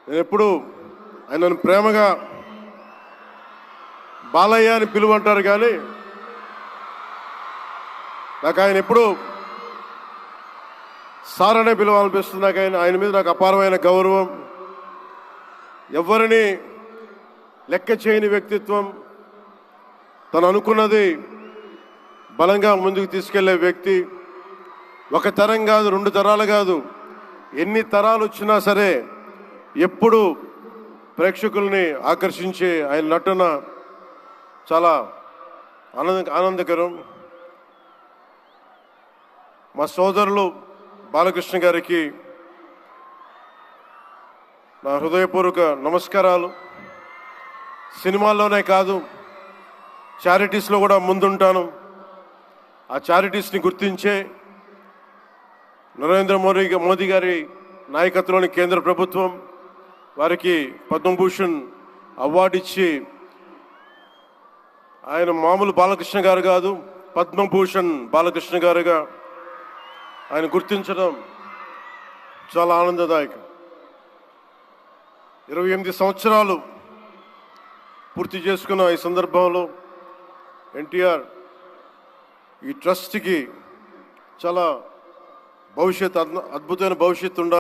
నేను ఎప్పుడు ఆయనను ప్రేమగా బాలయ్య అని పిలువంటారు, కానీ నాకు ఆయన ఎప్పుడు సార్ అనే పిలవాలనిపిస్తుంది. నాకు ఆయన మీద నాకు అపారమైన గౌరవం. ఎవరిని లెక్క చేయని వ్యక్తిత్వం. తను అనుకున్నది బలంగా ముందుకు తీసుకెళ్లే వ్యక్తి. ఒక తరం కాదు, 2 తరాలు కాదు, ఎన్ని తరాలు వచ్చినా సరే ఎప్పుడు ప్రేక్షకుల్ని ఆకర్షించే ఆయన నటన చాలా ఆనందకరం. మా సోదరులు బాలకృష్ణ గారికి నా హృదయపూర్వక నమస్కారాలు. సినిమాల్లోనే కాదు, చారిటీస్లో కూడా ముందుంటాను. ఆ చారిటీస్ని గుర్తించే నరేంద్ర మోదీ గారి నాయకత్వంలోని కేంద్ర ప్రభుత్వం వారికి పద్మభూషణ్ అవార్డు ఇచ్చి, ఆయన మామూలు బాలకృష్ణ గారు కాదు, పద్మభూషణ్ బాలకృష్ణ గారుగా ఆయన గుర్తించడం చాలా ఆనందదాయకం. 28 సంవత్సరాలు పూర్తి చేసుకున్న ఈ సందర్భంలో ఎన్టీఆర్ ఈ ట్రస్ట్కి చాలా అద్భుతమైన భవిష్యత్తు ఉండాలి.